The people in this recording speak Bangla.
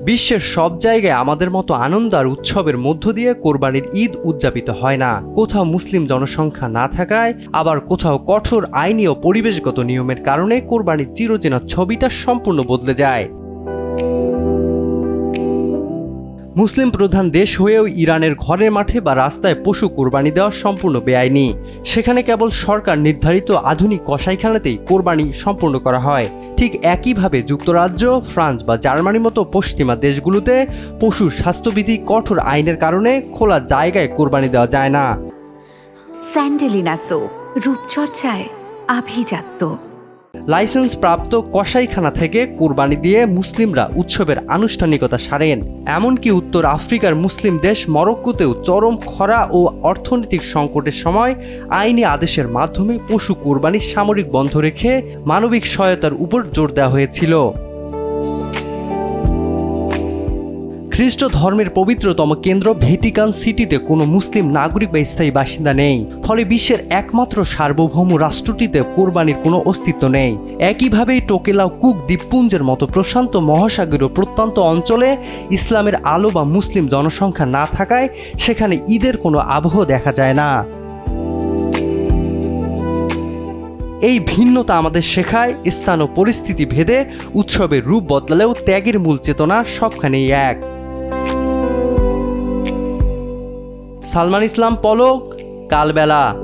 বিশ্বের সব জায়গায় আমাদের মতো আনন্দ আর উৎসবের মধ্য দিয়ে কোরবানির ঈদ উদযাপিত হয় না। কোথাও মুসলিম জনসংখ্যা না থাকায়, আবার কোথাও কঠোর আইনি ও পরিবেশগত নিয়মের কারণে কোরবানির চিরচেনা ছবিটা সম্পূর্ণ বদলে যায়। মুসলিম প্রধান দেশ হয়েও ইরানের ঘরের মাঠে বা রাস্তায় পশু কোরবানি দেওয়া সম্পূর্ণ বেআইনি। সেখানে কেবল সরকার নির্ধারিত আধুনিক কসাইখানাতেই কোরবানি সম্পূর্ণ করা হয়। ঠিক একইভাবে যুক্তরাজ্য, ফ্রান্স বা জার্মানির মতো পশ্চিমা দেশগুলোতে পশুর স্বাস্থ্যবিধি কঠোর আইনের কারণে খোলা জায়গায় কোরবানি দেওয়া যায় না। স্যান্ডেলিনা সো, রূপচর্চায় আভিজাত্য। লাইসেন্স প্রাপ্ত কসাইখানা থেকে কোরবানি দিয়ে মুসলিমরা উৎসবের আনুষ্ঠানিকতা সারেন। এমনকি উত্তর আফ্রিকার মুসলিম দেশ মরক্কোতেও চরম খরা ও অর্থনৈতিক সংকটের সময় আইনি আদেশের মাধ্যমে পশু কোরবানি সামরিক বন্ধ রেখে মানবিক সহায়তার উপর জোর দেওয়া হয়েছিল। খ্রিস্ট ধর্মের পবিত্রতম কেন্দ্র ভ্যাটিকান সিটিতে কোনো মুসলিম নাগরিক বা স্থায়ী বাসিন্দা নেই। ফলে বিশ্বের একমাত্র সার্বভৌম রাষ্ট্রটিতে কোরবানির কোনো অস্তিত্ব নেই। একইভাবেই টোকেলাও কুক দ্বীপপুঞ্জের মতো প্রশান্ত মহাসাগরীয় প্রত্যন্ত অঞ্চলে ইসলামের আলো বা মুসলিম জনসংখ্যা না থাকায় সেখানে ঈদের কোনো আবহ দেখা যায় না। এই ভিন্নতা আমাদের শেখায় স্থান ও পরিস্থিতি ভেদে উৎসবের রূপ বদলালেও ত্যাগের মূল চেতনা সবখানেই এক। সালমান ইসলাম পলক, কালবেলা।